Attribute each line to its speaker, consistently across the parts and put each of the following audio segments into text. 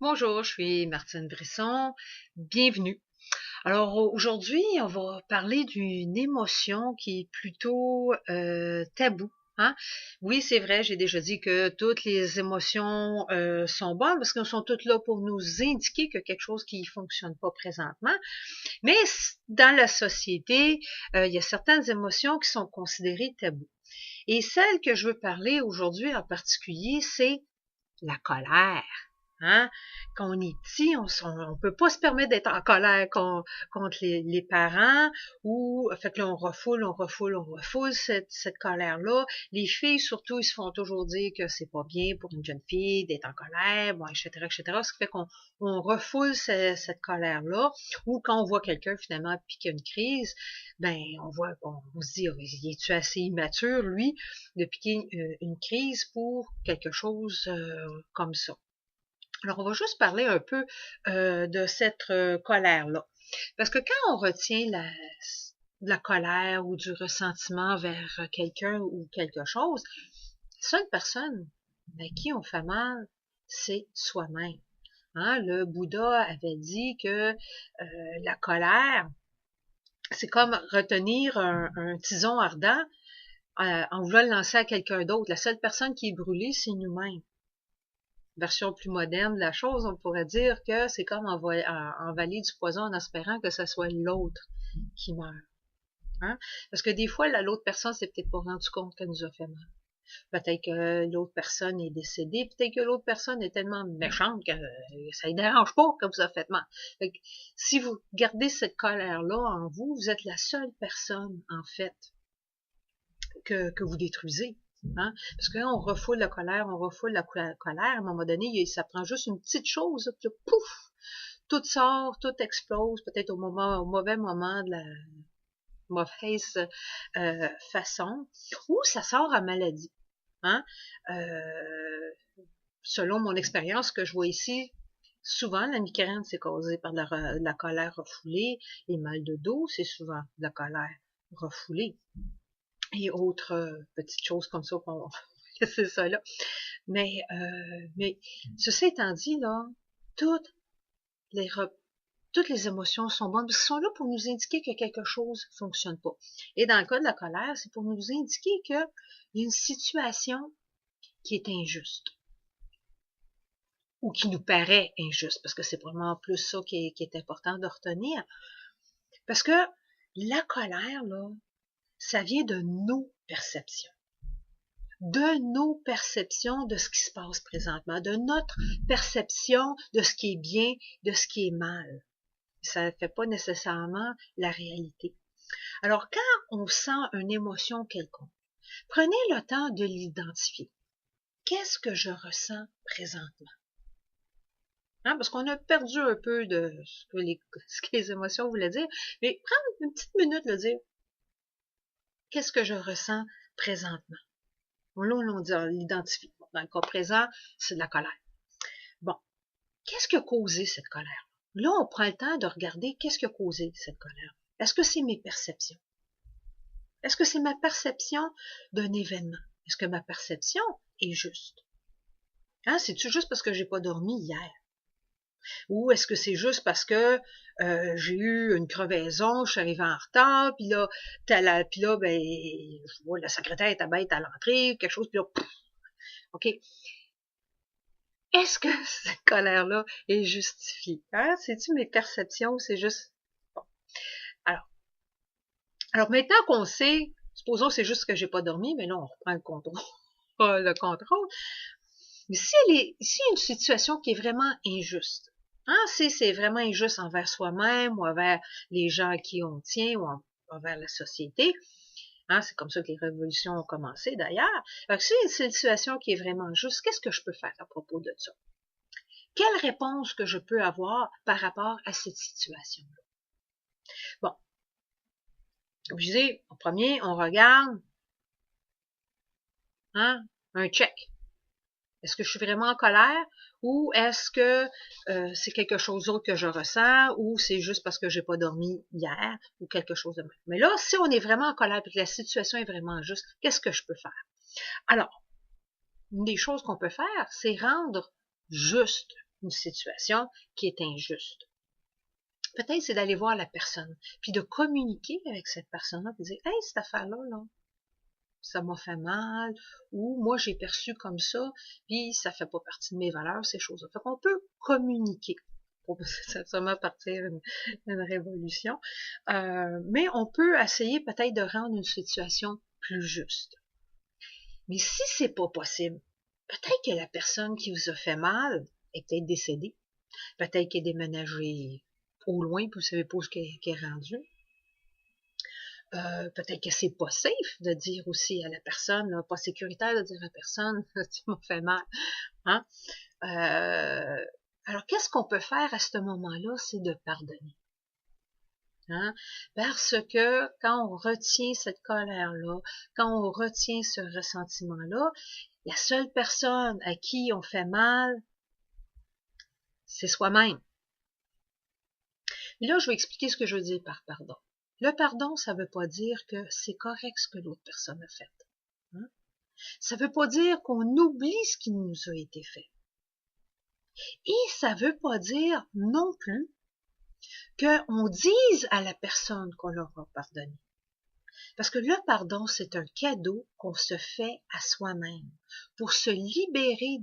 Speaker 1: Bonjour, je suis Martine Brisson. Bienvenue. Alors aujourd'hui, on va parler d'une émotion qui est plutôt taboue. Hein? Oui, c'est vrai, j'ai déjà dit que toutes les émotions sont bonnes parce qu'elles sont toutes là pour nous indiquer que quelque chose qui fonctionne pas présentement. Mais dans la société, il y a certaines émotions qui sont considérées tabous. Et celle que je veux parler aujourd'hui en particulier, c'est la colère. Hein? Quand on est petit, on peut pas se permettre d'être en colère contre les parents, ou fait que là, on refoule cette colère-là. Les filles, surtout, ils se font toujours dire que c'est pas bien pour une jeune fille d'être en colère, bon, etc., etc. Ce qui fait qu'on refoule cette colère-là, ou quand on voit quelqu'un finalement piquer une crise, ben on se dit, oh, est-tu assez immature, lui, de piquer une crise pour quelque chose comme ça. Alors, on va juste parler un peu de cette colère-là. Parce que quand on retient de la colère ou du ressentiment vers quelqu'un ou quelque chose, la seule personne à qui on fait mal, c'est soi-même. Hein? Le Bouddha avait dit que la colère, c'est comme retenir un tison ardent en voulant le lancer à quelqu'un d'autre. La seule personne qui est brûlée, c'est nous-mêmes. Version plus moderne de la chose, on pourrait dire que c'est comme envaler du poison en espérant que ce soit l'autre qui meurt. Hein? Parce que des fois, l'autre personne s'est peut-être pas rendu compte qu'elle nous a fait mal. Peut-être que l'autre personne est décédée, peut-être que l'autre personne est tellement méchante que ça ne dérange pas que vous a fait mal. Fait que, si vous gardez cette colère-là en vous, vous êtes la seule personne, en fait, que vous détruisez. Hein? Parce que là, on refoule la colère, à un moment donné, ça prend juste une petite chose, puis là, pouf, tout sort, tout explose, peut-être au mauvais moment de la mauvaise façon, ou ça sort à maladie. Hein? Selon mon expérience que je vois ici, souvent la migraine c'est causé par la colère refoulée, et mal de dos, c'est souvent de la colère refoulée. Et autres petites choses comme ça qu'on c'est ça là. Mais ceci étant dit, là, toutes les toutes les émotions sont bonnes parce qu'elles sont là pour nous indiquer que quelque chose fonctionne pas. Et dans le cas de la colère, c'est pour nous indiquer qu'il y a une situation qui est injuste ou qui nous paraît injuste, parce que c'est vraiment plus ça qui est important de retenir. Parce que la colère, là, ça vient de nos perceptions. De nos perceptions de ce qui se passe présentement, de notre perception de ce qui est bien, de ce qui est mal. Ça ne fait pas nécessairement la réalité. Alors, quand on sent une émotion quelconque, prenez le temps de l'identifier. Qu'est-ce que je ressens présentement? Hein, parce qu'on a perdu un peu de ce que les émotions voulaient dire, mais prendre une petite minute de dire, qu'est-ce que je ressens présentement? Là, on l'identifie. Dans le cas présent, c'est de la colère. Bon, qu'est-ce qui a causé cette colère? Là, on prend le temps de regarder qu'est-ce qui a causé cette colère. Est-ce que c'est mes perceptions? Est-ce que c'est ma perception d'un événement? Est-ce que ma perception est juste? Hein, c'est-tu juste parce que j'ai pas dormi hier? Ou est-ce que c'est juste parce que j'ai eu une crevaison, je suis arrivée en retard, puis là, ben, je vois la secrétaire est bête à l'entrée, quelque chose, puis là, pff, OK. Est-ce que cette colère-là est justifiée? Hein? C'est-tu mes perceptions ou c'est juste... Bon. Alors maintenant qu'on sait, supposons que c'est juste que j'ai pas dormi, mais là, on reprend le contrôle. Le contrôle. Mais si y a une situation qui est vraiment injuste, hein, si c'est vraiment injuste envers soi-même ou envers les gens à qui on tient ou envers la société, hein, c'est comme ça que les révolutions ont commencé d'ailleurs. Alors, si c'est une situation qui est vraiment juste, qu'est-ce que je peux faire à propos de ça? Quelle réponse que je peux avoir par rapport à cette situation-là? Bon, comme je disais, en premier, on regarde hein, un check. Est-ce que je suis vraiment en colère ou est-ce que c'est quelque chose d'autre que je ressens ou c'est juste parce que j'ai pas dormi hier ou quelque chose de même. Mais là, si on est vraiment en colère et que la situation est vraiment injuste, qu'est-ce que je peux faire? Alors, une des choses qu'on peut faire, c'est rendre juste une situation qui est injuste. Peut-être c'est d'aller voir la personne, puis de communiquer avec cette personne-là, puis de dire, hey, cette affaire-là, là, ça m'a fait mal, ou moi j'ai perçu comme ça, puis ça fait pas partie de mes valeurs, ces choses-là. Fait qu'on peut communiquer pour sûrement partir une révolution, mais on peut essayer peut-être de rendre une situation plus juste. Mais si c'est pas possible, peut-être que la personne qui vous a fait mal est peut-être décédée, peut-être qu'elle est déménagée au loin, puis vous savez pas où qu'elle est rendue. Peut-être que c'est pas safe de dire aussi à la personne, là, pas sécuritaire de dire à la personne, tu m'as fait mal. Hein? Alors, qu'est-ce qu'on peut faire à ce moment-là? C'est de pardonner. Hein? Parce que quand on retient cette colère-là, quand on retient ce ressentiment-là, la seule personne à qui on fait mal, c'est soi-même. Là, je vais expliquer ce que je veux dire par pardon. Le pardon, ça veut pas dire que c'est correct ce que l'autre personne a fait. Hein? Ça veut pas dire qu'on oublie ce qui nous a été fait. Et ça veut pas dire non plus qu'on dise à la personne qu'on leur a pardonné. Parce que le pardon, c'est un cadeau qu'on se fait à soi-même pour se libérer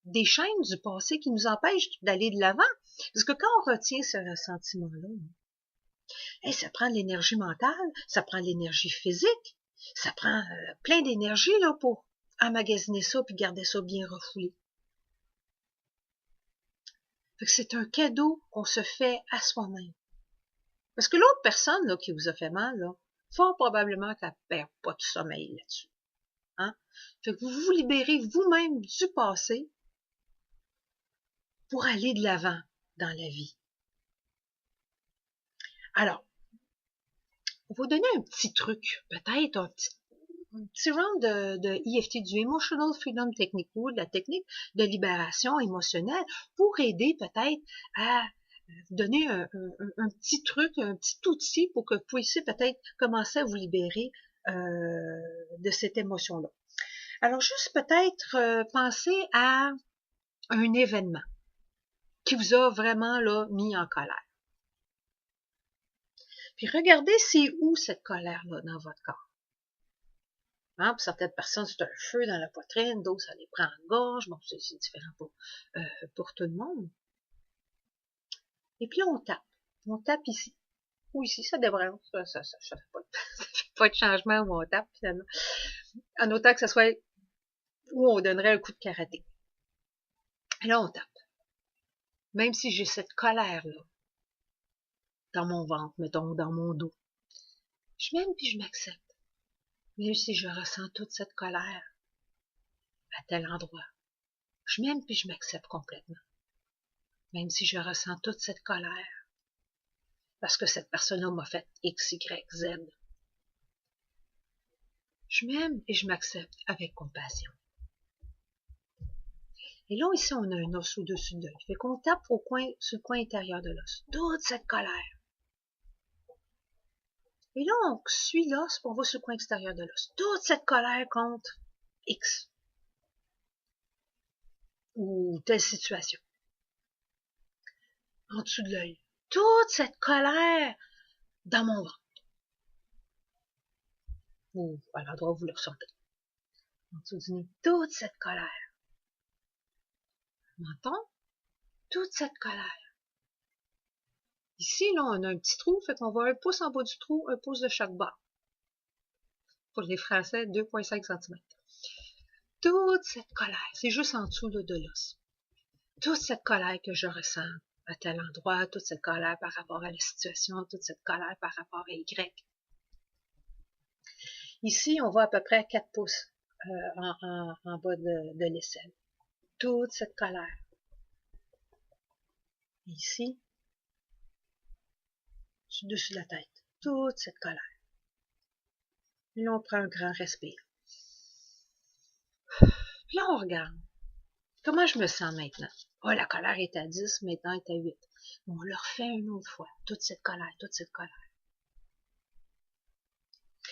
Speaker 1: des chaînes du passé qui nous empêchent d'aller de l'avant. Parce que quand on retient ce ressentiment-là, ça prend de l'énergie mentale, ça prend de l'énergie physique, ça prend plein d'énergie là pour emmagasiner ça puis garder ça bien refoulé. Fait que c'est un cadeau qu'on se fait à soi-même. Parce que l'autre personne là, qui vous a fait mal, là, fort probablement qu'elle perd pas de sommeil là-dessus. Hein? Fait que vous vous libérez vous-même du passé pour aller de l'avant dans la vie. Alors, on va vous donner un petit truc, peut-être un petit round de EFT, du Emotional Freedom Technique, ou de la technique de libération émotionnelle, pour aider peut-être à vous donner un petit truc, un petit outil pour que vous puissiez peut-être commencer à vous libérer de cette émotion-là. Alors, juste peut-être penser à un événement qui vous a vraiment là mis en colère. Puis regardez c'est où cette colère-là dans votre corps. Hein, pour certaines personnes, c'est un feu dans la poitrine, d'autres, ça les prend en gorge. Bon, c'est différent pour tout le monde. Et puis on tape. On tape ici. Ou ici, ça devrait. Ça fait pas de changement où on tape, finalement. En autant que ce soit où on donnerait un coup de karaté. Et là, on tape. Même si j'ai cette colère-là, dans mon ventre, mettons, dans mon dos, je m'aime puis je m'accepte. Même si je ressens toute cette colère à tel endroit, je m'aime puis je m'accepte complètement. Même si je ressens toute cette colère, parce que cette personne-là m'a fait X, Y, Z. Je m'aime et je m'accepte avec compassion. Et là, ici, on a un os au-dessus de l'œil. Fait qu'on tape sur le coin intérieur de l'os. Toute cette colère. Et là, on suit l'os, on va sur le coin extérieur de l'os. Toute cette colère contre X. Ou telle situation. En dessous de l'œil. Toute cette colère dans mon ventre. Ou à l'endroit où vous le ressentez. En dessous du nez. Toute cette colère. Menton. Toute cette colère. Ici, là, on a un petit trou, fait qu'on va un pouce en bas du trou, un pouce de chaque bord. Pour les Français, 2,5 cm. Toute cette colère, c'est juste en dessous là, de l'os. Toute cette colère que je ressens à tel endroit, toute cette colère par rapport à la situation, toute cette colère par rapport à Y. Ici, on va à peu près à 4 pouces en bas de l'aisselle. Toute cette colère. Ici, dessus de la tête. Toute cette colère. Là, on prend un grand respire. Puis là, on regarde. Comment je me sens maintenant? Oh, la colère est à 10, maintenant elle est à 8. Bon, on le refait une autre fois. Toute cette colère, toute cette colère.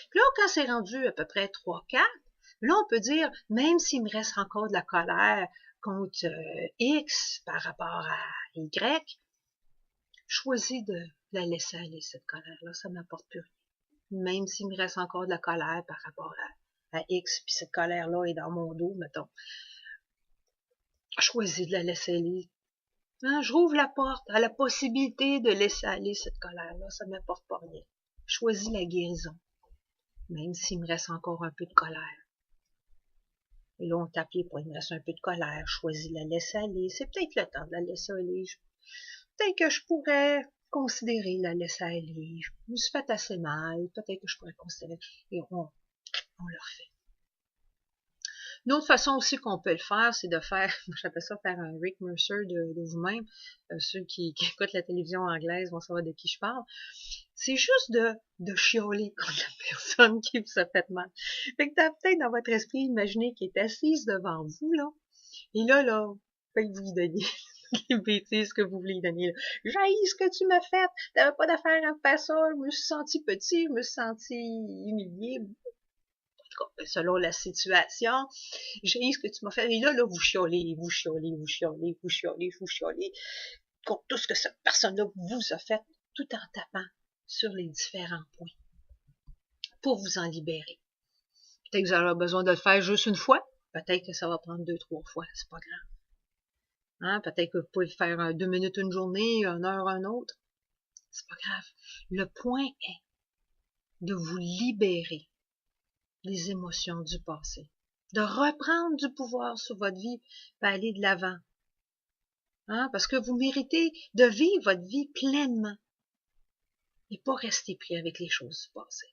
Speaker 1: Puis là, quand c'est rendu à peu près 3, 4, là, on peut dire, même s'il me reste encore de la colère contre X par rapport à Y, choisis de la laisser aller, cette colère-là. Ça m'apporte plus rien. Même s'il me reste encore de la colère par rapport à X, puis cette colère-là est dans mon dos, mettons. Choisis de la laisser aller. Hein, je rouvre la porte à la possibilité de laisser aller cette colère-là. Ça m'apporte pas rien. Choisis la guérison. Même s'il me reste encore un peu de colère. Et là, on tape les poings, il me reste un peu de colère. Choisis de la laisser aller. C'est peut-être le temps de la laisser aller. Peut-être que je pourrais considérer la laisser aller. Je me suis fait assez mal. Peut-être que je pourrais considérer. Et on le refait. Une autre façon aussi qu'on peut le faire, c'est de faire, j'appelle ça faire un Rick Mercer de vous-même. Ceux qui écoutent la télévision anglaise vont savoir de qui je parle. C'est juste de chialer contre la personne qui vous a fait mal. Fait que t'as peut-être dans votre esprit imaginé qu'elle est assise devant vous, là. Et là, faites-vous lui donner les bêtises que vous voulez lui donner, là. J'haïs ce que tu m'as fait. T'avais pas d'affaire à faire ça. Je me suis senti petit, je me suis senti humilié. Selon la situation, j'ai ce que tu m'as fait. Et là, vous chiolez, vous chiolez, vous chiolez, vous chiolez, vous chiolez contre tout ce que cette personne-là vous a fait, tout en tapant sur les différents points pour vous en libérer. Peut-être que vous aurez besoin de le faire juste une fois. Peut-être que ça va prendre 2-3 fois. C'est pas grave. Hein? Peut-être que vous pouvez le faire 2 minutes une journée, 1 heure un autre. C'est pas grave. Le point est de vous libérer des émotions du passé, de reprendre du pouvoir sur votre vie, et aller de l'avant. Hein? Parce que vous méritez de vivre votre vie pleinement et pas rester pris avec les choses du passé.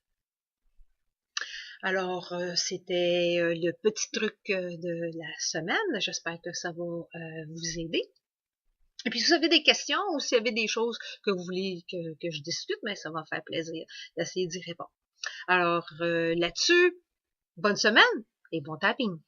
Speaker 1: Alors, c'était le petit truc de la semaine. J'espère que ça va vous aider. Et puis, si vous avez des questions ou s'il y avait des choses que vous voulez que je discute, mais ça va me faire plaisir d'essayer d'y répondre. Alors, là-dessus, bonne semaine et bon tapping!